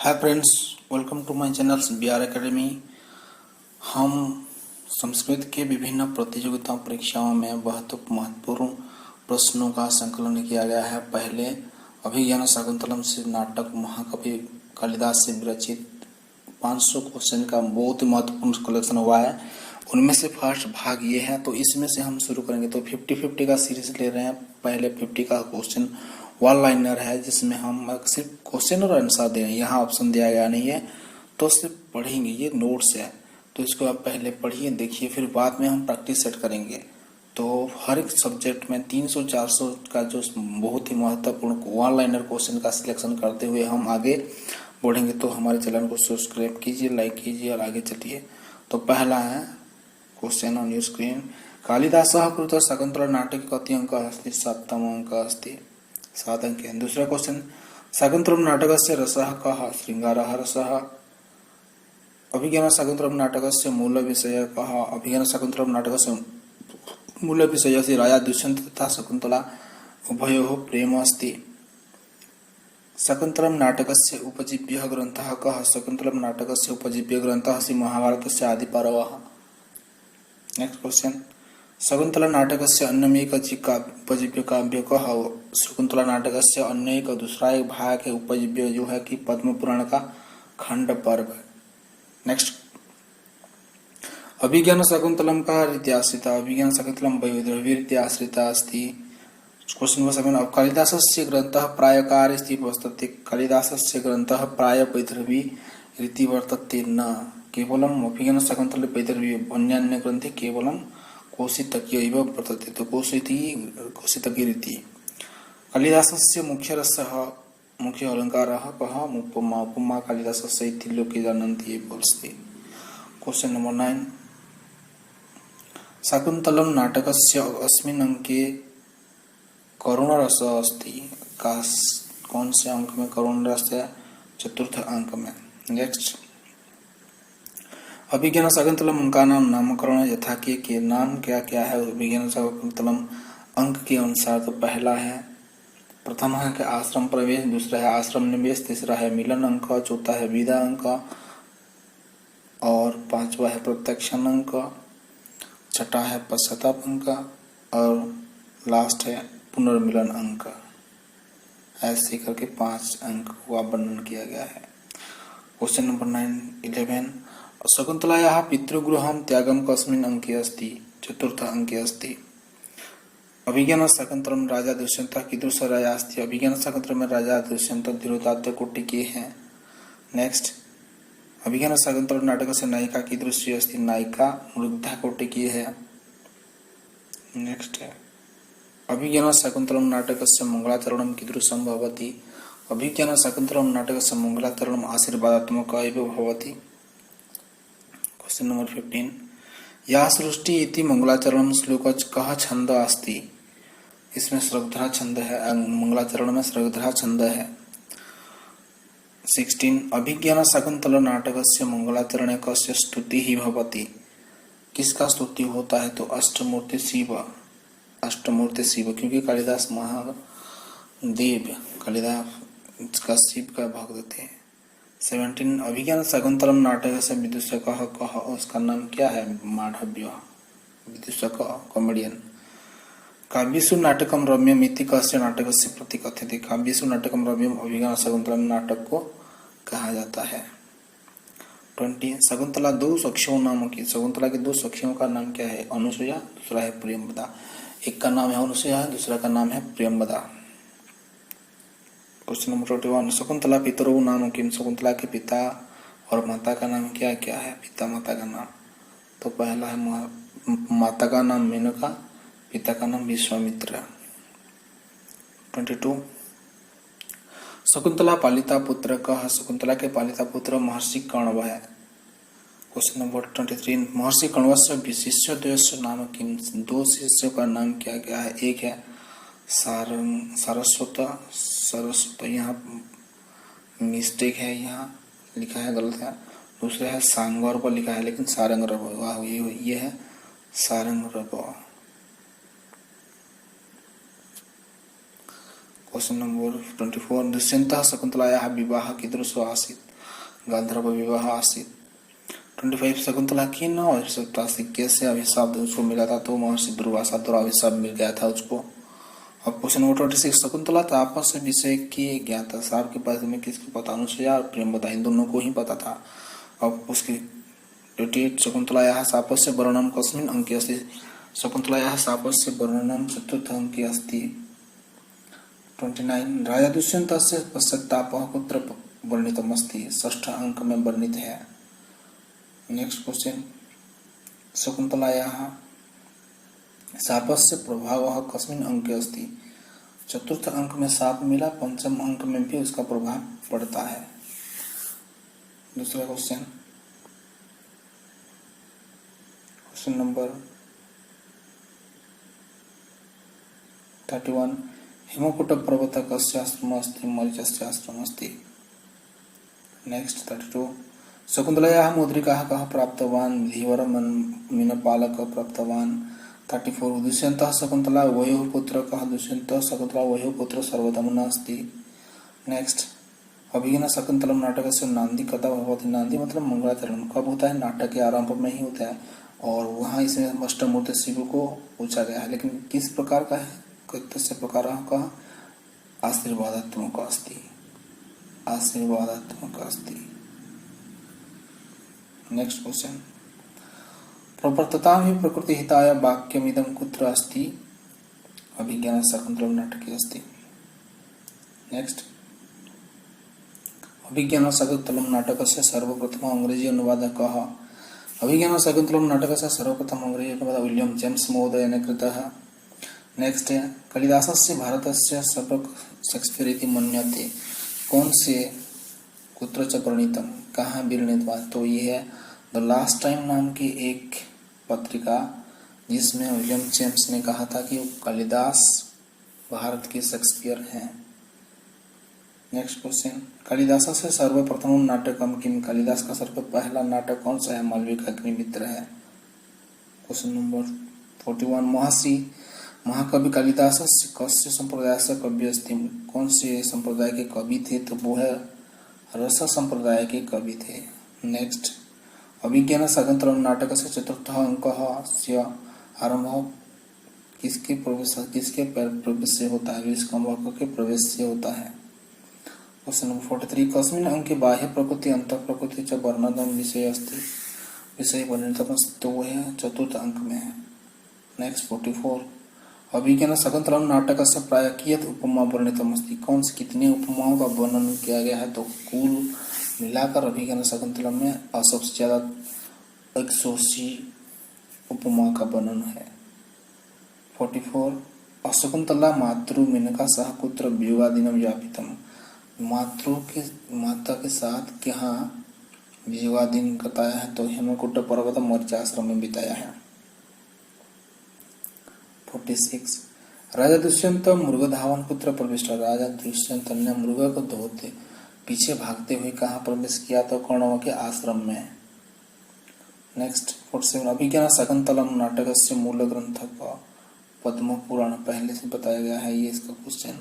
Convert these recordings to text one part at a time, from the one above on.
Hi friends, welcome to my channel BR academy. हम संस्कृत के विभिन्न प्रतियोगिता परीक्षाओं में बहुत महत्वपूर्ण प्रश्नों का संकलन किया गया है। पहले अभिज्ञान शाकुंतलम से नाटक महाकवि कालिदास से विरचित 500 क्वेश्चन का बहुत ही महत्वपूर्ण कलेक्शन हुआ है। उनमें से फर्स्ट भाग ये है, तो इसमें से हम शुरू करेंगे। तो 50-50 का सीरीज ले रहे हैं। पहले 50 का क्वेश्चन वन लाइनर है, जिसमें हम सिर्फ क्वेश्चन और आंसर दे रहे हैं। यहाँ ऑप्शन दिया गया नहीं है, तो सिर्फ पढ़ेंगे। ये नोट्स है, तो इसको आप पहले पढ़िए, देखिए, फिर बाद में हम प्रैक्टिस सेट करेंगे। तो हर एक सब्जेक्ट में 300-400 का जो बहुत ही महत्वपूर्ण वन लाइनर क्वेश्चन का सिलेक्शन करते हुए हम आगे बढ़ेंगे। तो हमारे चैनल को सब्सक्राइब कीजिए, लाइक कीजिए और आगे चलिए। तो पहला है क्वेश्चन ऑन योर स्क्रीन। कालिदासः कृत शाकुंतल नाटके कति अंकः अस्ति? 7 अंकः अस्ति, 7 अंक है। दूसरा क्वेश्चन, शाकुंतलम नाटकस्य रसः कः? श्रृंगारः रसः। अभिज्ञान शाकुंतलम नाटकस्य मूल विषयः कः? अभिज्ञान शाकुंतलम नाटकस्य मूल विषयः राजा दुष्यन्त तथा शकुन्तला उभयोः प्रेम अस्ति। शाकुंतलम नाटकस्य उपजीव्यः ग्रन्थः कः? शाकुंतलम नाटकस्य उपजीव्य ग्रन्थः अस्ति महाभारतस्य आदिपर्वः। नेक्स्ट क्वेश्चन, शकुंतला नाटकस्य उपजीव्य काव्य कः? शकुंतला नाटकस्य अन्य एक दूसरा एक भाग है उपजीव्य, जो है कि पद्म पुराण का खंड पर्व। नेक्स्ट, अभिज्ञान शाकुंतलम का रीत्याश्रिता? अभिज्ञान शाकुंतलम वैदर्भीरीत्याश्रिता अस्ति। क्वेश्चन नंबर 7, अब कालिदासस्य ग्रंथः प्रायकार इति वर्तते? कालिदासस्य ग्रंथः प्राय वैदर्भी रीति वर्तते, न केवलम अभिज्ञान शाकुंतल वैदर्भी, अन्यान्य ग्रंथे केवलम कौशितकीय वर्तते। तो कौशितकी रीति। कालिदासस्य मुख्य रसः मुख्य अलंकारः कः? उपमा। उपमा कालिदासस्य इति लोके जानन्ति एव अस्ति। क्वेश्चन नंबर 9, शाकुंतलम नाटकस्य अस्मिन् अंके करुणरसः अस्ति। कौन से अंक में करुण रस है? 4th अंक में। नेक्स्ट, अभिज्ञान शाकुंतलम अंकानाम नामकरण यथा के नाम क्या क्या है? अभिज्ञान शाकुंतलम अंक के अनुसार तो पहला है, प्रथम अंक है आश्रम प्रवेश, दूसरा है आश्रम निवेश, तीसरा है मिलन अंक, चौथा है विदा अंक और 5वां है प्रत्यक्षण अंक, 6वां है पश्चाताप अंक और लास्ट है पुनर्मिलन अंक। ऐसे करके 5 अंक का वर्णन किया गया है। क्वेश्चन नंबर 11, शकुंतलायाः पितृगृहं त्यागं कस्मिन् अंके अस्ति? 4th अंके अस्ति। अभिज्ञान शाकुंतलम राजा दुष्यंत कीदृश राजा अस्ति? अभिज्ञान शाकुंतलम में राजा दुष्यंत धीरोदात्त कोटि के हैं। नेक्स्ट, अभिज्ञान शाकुंतलम नाटक से नायिका कीदृशी अस्ति? नायिका मृग्धा कोटि की है। नेक्स्ट है, अभिज्ञान शाकुंतलम नाटकस्य मंगलाचरणं कीदृशं भवति? अभिज्ञान शाकुंतलम नाटकस्य मंगलाचरणम् आशीर्वादात्मकः एव भवति। क्वेश्चन नंबर 15, या सृष्टि इति मंगलाचरणं श्लोक कः छंद अस्ति? इसमें श्रद्धरा छंद है, मंगलाचरण में श्रद्धरा छंद है। 16, अभिज्ञान शाकुंतल नाटकस्य मंगलाचरणे कस्य स्तुति ही भवति? किसका स्तुति होता है? तो अष्टमूर्ति शिव, अष्टमूर्ति शिव, क्योंकि कालिदास महादेव कालिदास का शिव का भक्त थे। 17, अभिज्ञान शाकुंतलम नाटक से विदूषकः कः? उसका नाम क्या है? माधव्य, विदूषक कॉमेडियन। काव्येषु नाटकम रम्यम इति कस्य नाटकस्य प्रतिकथ्यते? काव्येषु नाटकम रम्यम अभिज्ञान शाकुंतलम नाटक को कहा जाता है। 20, शकुंतला 2 सखियों नाम की? शकुंतला के 2 सखियों का नाम क्या है? अनुसुया, दूसरा है प्रियंवदा। एक का नाम है अनुसुया, दूसरा का नाम है प्रियंवदा। क्वेश्चन नंबर 21, शकुंतला पितरौ नाम किम? शकुंतला के पिता और माता का नाम क्या क्या है? पिता माता का नाम, तो पहला है माता का नाम मेनका, पिता का नाम विश्वामित्र। 22, शकुंतला पालिता पुत्र कः? शकुंतला के पालिता पुत्र महर्षि कण्व है। क्वेश्चन नंबर 23, महर्षि कण्वस्य शिष्यद्वयस्य नाम किम? 2 शिष्यों का नाम क्या क्या है? एक है सारस्वत, यहाँ मिस्टेक है, यहाँ लिखा है गलत है। दूसरा है सांगवर पर लिखा है, लेकिन सारंग, ये है सारंग। क्वेश्चन नंबर 24, दुष्यंतः शकुंतलायाः विवाह कीदृशो आसीत्? गांधर्व विवाह आसीत। 25 शकुंतला की न आवश्यकता थी, कैसे अभिशाप उसको मिला था, तो महर्षि दुर्वासा द्वारा अभिशाप मिल गया था उसको। अब क्वेश्चन नंबर 26, शकुंतला तापस से विषय की ज्ञाता, साप के बारे में किसको पता, अनुसुईया और प्रेमवती, इन दोनों को ही पता था। अब उसकी 28, शकुंतलायाः शापस्य वर्णनं कस्मिन् अंके अस्ति, शकुंतलायाः शापस्य वर्णनं चतुर्थ अंके अस्ति। 29, राजा दुष्यन्तस्य पश्चात्तापः कुत्र वर्णितमस्ति, षष्ठ अंक में वर्णित है। नेक्स्ट क्वेश्चन, शकुंतलायाः शापस्य प्रभावः कस्मिन् अंके अस्ति, चतुर्थ अंक में शाप मिला, पंचम अंक में भी उसका प्रभाव पड़ता है। दूसरा क्वेश्चन, क्वेश्चन नंबर 31, हेमकूट पर्वत कस्य आश्रमः अस्ति, मरीचस्य आश्रमः अस्ति। नेक्स्ट 32, शकुंतलायाः मुद्रिकाः कः प्राप्तवान्, धीवर मीनपालकः प्राप्तवान्। 34, दुष्यन्तः शकुंतला उभयोः पुत्रः कः, दुष्यन्तः शकुंतला उभयोः पुत्रः सर्वदमनः अस्ति। नेक्स्ट, अभिज्ञान शकुंतलम नाटकस्य नांदी कथा भवति, नांदी मतलब मंगलाचरण कब होता है, नाटक के आरंभ में ही होता है, और वहाँ इसमें अष्टमूर्ति शिव को पूछा गया है, लेकिन किस प्रकार का है, कस्य प्रकार का, आशीर्वादात्मक अस्ति, आशीर्वादात्मक अस्ति। नेक्स्ट क्वेश्चन, प्रवर्ततां हि प्रकृतिहिताय वाक्यमिदं कुत्र अस्ति, अभिज्ञान शकुंतलम नाटके अस्ति। नेक्स्ट, अभिज्ञान शकुंतलम नाटकस्य सर्वप्रथम अंग्रेजी अनुवादः कः, अभिज्ञान शकुंतलम नाटकस्य सर्वप्रथम अंग्रेजी अनुवादः विलियम जेम्स महोदयेन कृतः। नेक्स्ट, कालिदासस्य भारतस्य सबक शेक्सपियर इति मन्यते, कौन से कुत्र च प्रणीतम, कहाँ विरणीतवान, तो ये है द लास्ट टाइम नाम की एक पत्रिका, जिसमें विलियम जेम्स ने कहा था कि कालिदास भारत के शेक्सपियर हैं। नेक्स्ट क्वेश्चन, कालिदास से सर्वप्रथम नाटकम किम, कालिदास का सर्व पहला नाटक कौन सा है, मालविका अग्निमित्र है। क्वेश्चन नंबर 41, महर्षि महाकवि कालिदास कस्य संप्रदाय से कवि अस्ति, कौन से संप्रदाय के कवि थे, तो वो है रस संप्रदाय के कवि थे। नेक्स्ट, अभिज्ञान शकुंतलम नाटक से चतुर्थ अंक से आरंभ किसके प्रवेश से होता है, विष्कंभक के प्रवेश से होता है। क्वेश्चन नंबर 43, कस्मिन् अंके बाह्य प्रकृति अंत प्रकृति च वर्णनम विषय अस्ति, विषय वर्णितम, तो वह है चतुर्थ अंक में है। नेक्स्ट 44, अभिज्ञान शकुंतलम नाटक से प्राय कियत उपमा वर्णितम अस्ति, कौन से कितने उपमाओं का वर्णन किया गया है, तो कुल मिलाकर अभिज्ञान शकुंतलम में सबसे ज्यादा 180 उपमा का वर्णन है। 44, अशकुंतला मातृ मेनका सह कुत्र वियोगादिनम व्यापितम, माता के साथ कहाँ वियोगादिन बताया है, तो हेमकूट पर्वत मरीचाश्रम में बिताया है। 46, राजा दुष्यंत मृग धावन पुत्र प्रविष्ट, राजा दुष्यंत ने मृग को धोते पीछे भागते हुए कहाँ प्रवेश किया, तो कौरवों के आश्रम में। नेक्स्ट 47, अभिज्ञान शकुंतलम नाटक से मूल ग्रंथ का पद्म पुराण पहले से बताया गया है, ये इसका क्वेश्चन।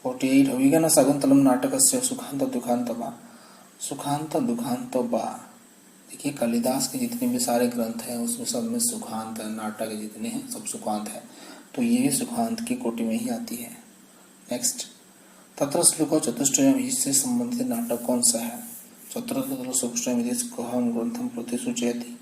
48, अभिज्ञान शकुंतलम नाटक से सुखांत दुखांत बा, सुखांत दुखांत बा, देखिए कालिदास के जितने भी सारे ग्रंथ हैं उसमें सब में सुखांत है, नाटक जितने हैं सब सुखांत है, तो ये भी सुखांत की कोटि में ही आती है। नेक्स्ट, तत्र श्लोक चतुष्टयम, इससे संबंधित नाटक कौन सा है, चतुर्थ सुष्टयम कहम ग्रंथम प्रति सूचयति,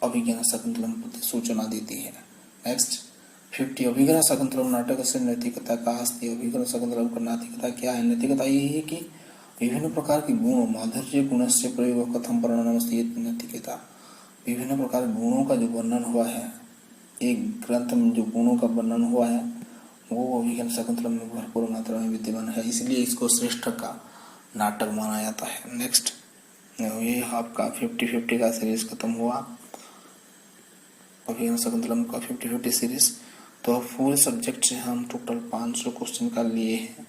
अभिज्ञान शकुंतलम प्रति सूचना देती है। नेक्स्ट 50, अभिज्ञान शकुंतलम नाटक से नैतिकता का अस्ति, अभिज्ञान शकुंतलम का नैतिकता क्या है, नैतिकता यही है कि विभिन्न प्रकार के गुण, माधुर्य गुण से प्रयोग कथम वर्णनम अस्ति, नैतिकता विभिन्न प्रकार गुणों का जो वर्णन हुआ है, एक ग्रंथ में जो गुणों का वर्णन हुआ है वो अभिज्ञान शकुंतलम में भरपूर मात्रा में विद्यमान है, इसलिए इसको श्रेष्ठ का नाटक माना जाता है। नेक्स्ट, ये आपका 50-50 का सीरीज खत्म हुआ, अभिज्ञान शकुंतलम का 50-50 सीरीज। तो फुल सब्जेक्ट से हम टोटल 500 क्वेश्चन का लिए हैं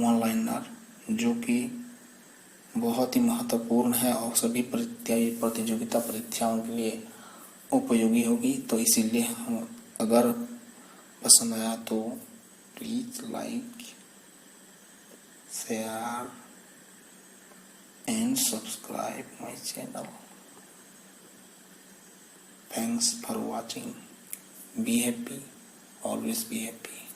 ऑनलाइनर, जो कि बहुत ही महत्वपूर्ण है और सभी प्रतियोगिता परीक्षाओं के लिए उपयोगी होगी। तो इसीलिए हम, अगर पसंद आया तो please like, share and subscribe my channel. Thanks for watching. Be happy. Always be happy.